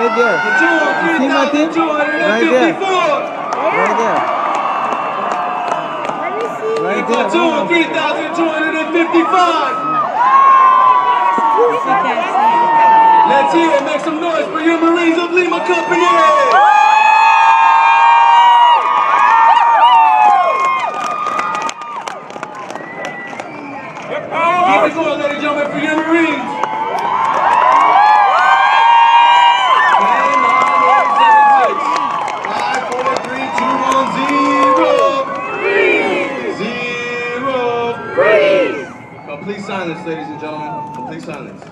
Right there. You see my team? Right there. Right there. Right there. Platoon 3,255. Let's hear it. Make some noise for your Marines of Lima Company. Keep it going, ladies and gentlemen, for your Marines. 5, 4, 3, 2, 1, 0. 0. Complete silence, ladies and gentlemen. Complete silence.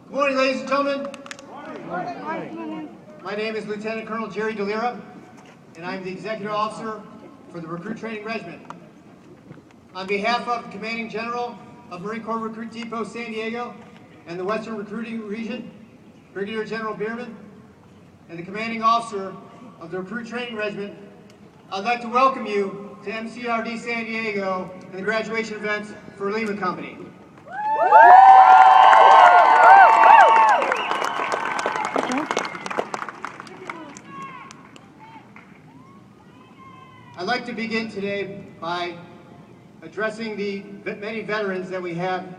Good morning, ladies and gentlemen. My name is Lieutenant Colonel Jerry DeLira, and I'm the Executive Officer for the Recruit Training Regiment. On behalf of the Commanding General of Marine Corps Recruit Depot San Diego and the Western Recruiting Region, Brigadier General Bierman, and the Commanding Officer of the Recruit Training Regiment, I'd like to welcome you to MCRD San Diego and the graduation events for Lima Company. I'd like to begin today by addressing the many veterans that we have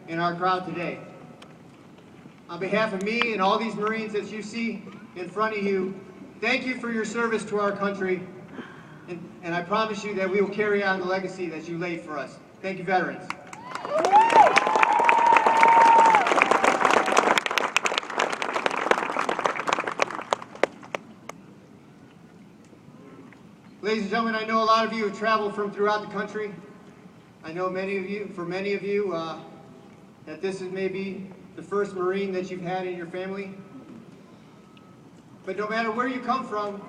in our crowd today. On behalf of me and all these Marines that you see in front of you, thank you for your service to our country, and I promise you that we will carry on the legacy that you laid for us. Thank you, veterans. Ladies and gentlemen, I know a lot of you have traveled from throughout the country. I know many of you, that this is maybe the first Marine that you've had in your family. But no matter where you come from,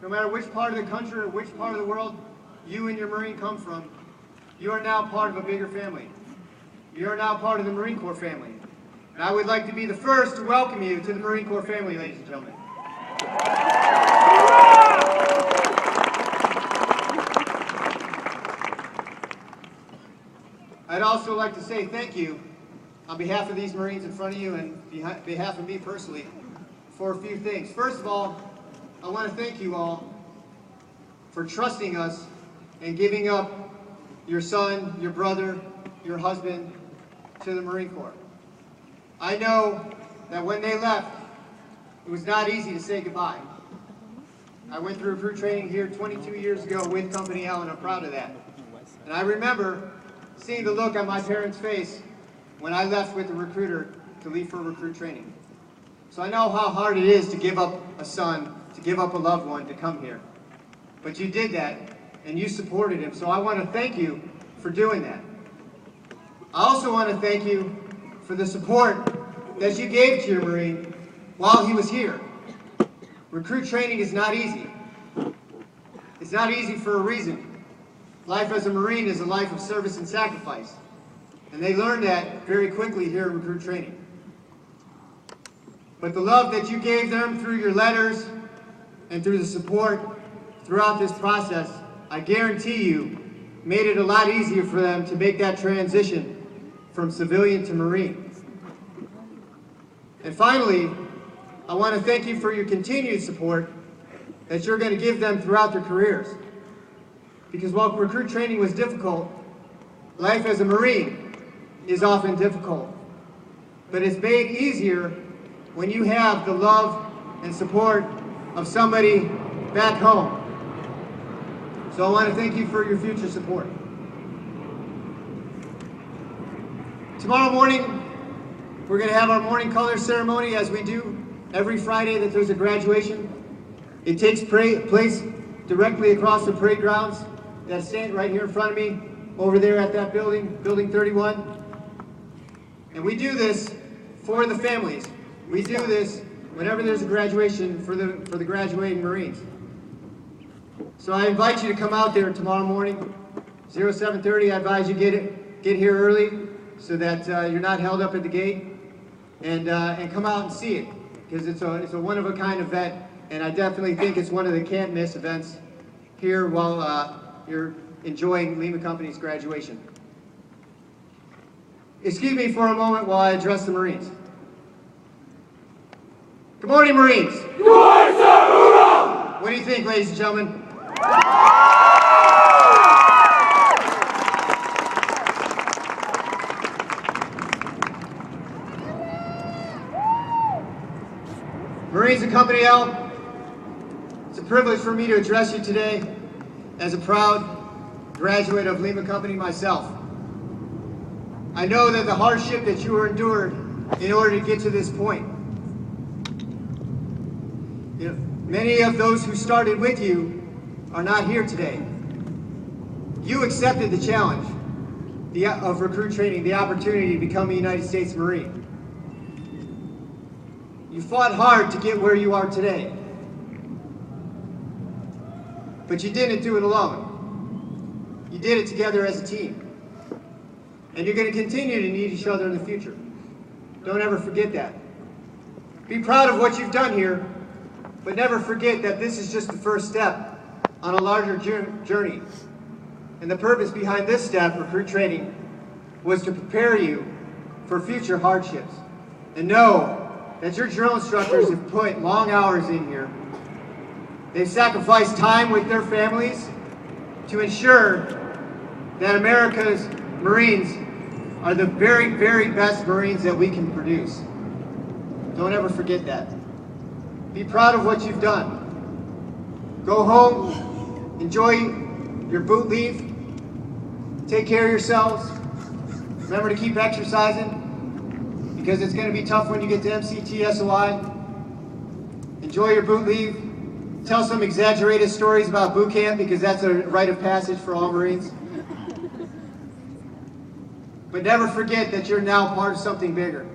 no matter which part of the country or which part of the world you and your Marine come from, you are now part of a bigger family. You are now part of the Marine Corps family. And I would like to be the first to welcome you to the Marine Corps family, ladies and gentlemen. I'd also like to say thank you on behalf of these Marines in front of you and on behalf of me personally for a few things. First of all, I want to thank you all for trusting us and giving up your son, your brother, your husband to the Marine Corps. I know that when they left, it was not easy to say goodbye. I went through recruit training here 22 years ago with Company L, and I'm proud of that. And I remember seeing the look on my parents' face when I left with the recruiter to leave for recruit training. So I know how hard it is to give up a son, to give up a loved one to come here. But you did that, and you supported him, so I want to thank you for doing that. I also want to thank you for the support that you gave to your Marine while he was here. Recruit training is not easy. It's not easy for a reason. Life as a Marine is a life of service and sacrifice. And they learned that very quickly here in recruit training. But the love that you gave them through your letters and through the support throughout this process, I guarantee you, made it a lot easier for them to make that transition from civilian to Marine. And finally, I want to thank you for your continued support that you're going to give them throughout their careers. Because while recruit training was difficult, life as a Marine is often difficult. But it's made easier when you have the love and support of somebody back home. So I want to thank you for your future support. Tomorrow morning, We're going to have our morning color ceremony as we do every Friday that there's a graduation. It takes place directly across the parade grounds that's standing right here in front of me, over there at that building, Building 31. And we do this for the families. We do this whenever there's a graduation for the graduating Marines. So I invite you to come out there tomorrow morning, 07:30. I advise you get here early so that you're not held up at the gate, and come out and see it, because it's a one-of-a-kind event, and I definitely think it's one of the can't-miss events here while you're enjoying Lima Company's graduation. Excuse me for a moment while I address the Marines. Good morning, Marines. Good morning, sir. What do you think, ladies and gentlemen? Marines of Company L, it's a privilege for me to address you today as a proud graduate of Lima Company myself. I know that the hardship that you endured in order to get to this point. You know, many of those who started with you are not here today. You accepted the challenge of recruit training, the opportunity to become a United States Marine. You fought hard to get where you are today. But you didn't do it alone. You did it together as a team. And you're going to continue to need each other in the future. Don't ever forget that. Be proud of what you've done here, but never forget that this is just the first step on a larger journey. And the purpose behind this step, recruit training, was to prepare you for future hardships. And know that your drill instructors have put long hours in here. They've sacrificed time with their families to ensure that America's Marines are the very, very best Marines that we can produce. Don't ever forget that. Be proud of what you've done. Go home, enjoy your boot leave, take care of yourselves. Remember to keep exercising, because it's going to be tough when you get to MCT SOI. Enjoy your boot leave. Tell some exaggerated stories about boot camp, because that's a rite of passage for all Marines. But never forget that you're now part of something bigger,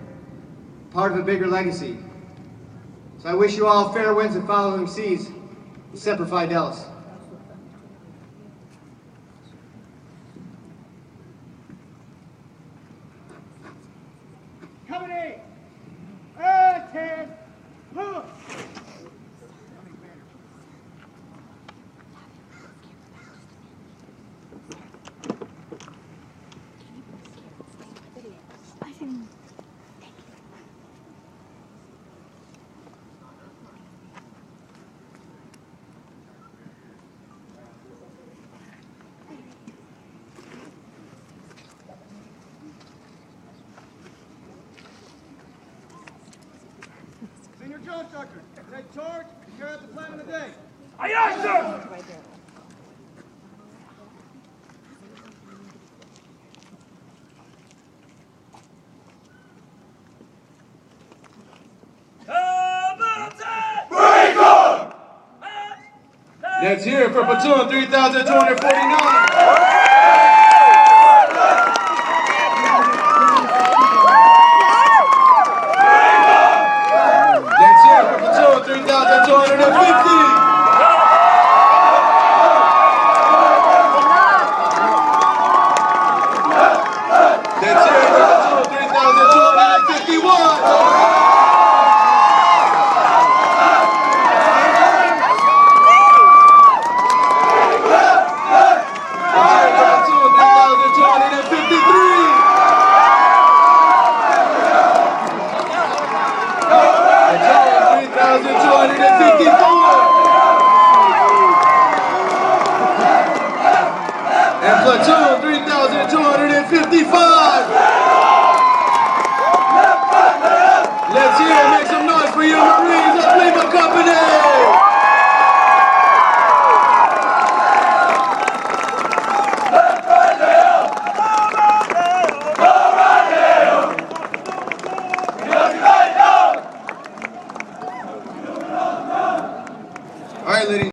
part of a bigger legacy. So I wish you all fair winds and following seas. Semper Fidelis. Company, attend, move. Senior drill instructor, take charge and carry out the plan of the day. Aye, aye, sir! Right there. Let's hear it for platoon 3,249. Let's hear it for platoon 3,250. Let's hear it for platoon 3,251. And platoon 3,255. Let's hear it, make some noise for you Marines of Lima Company.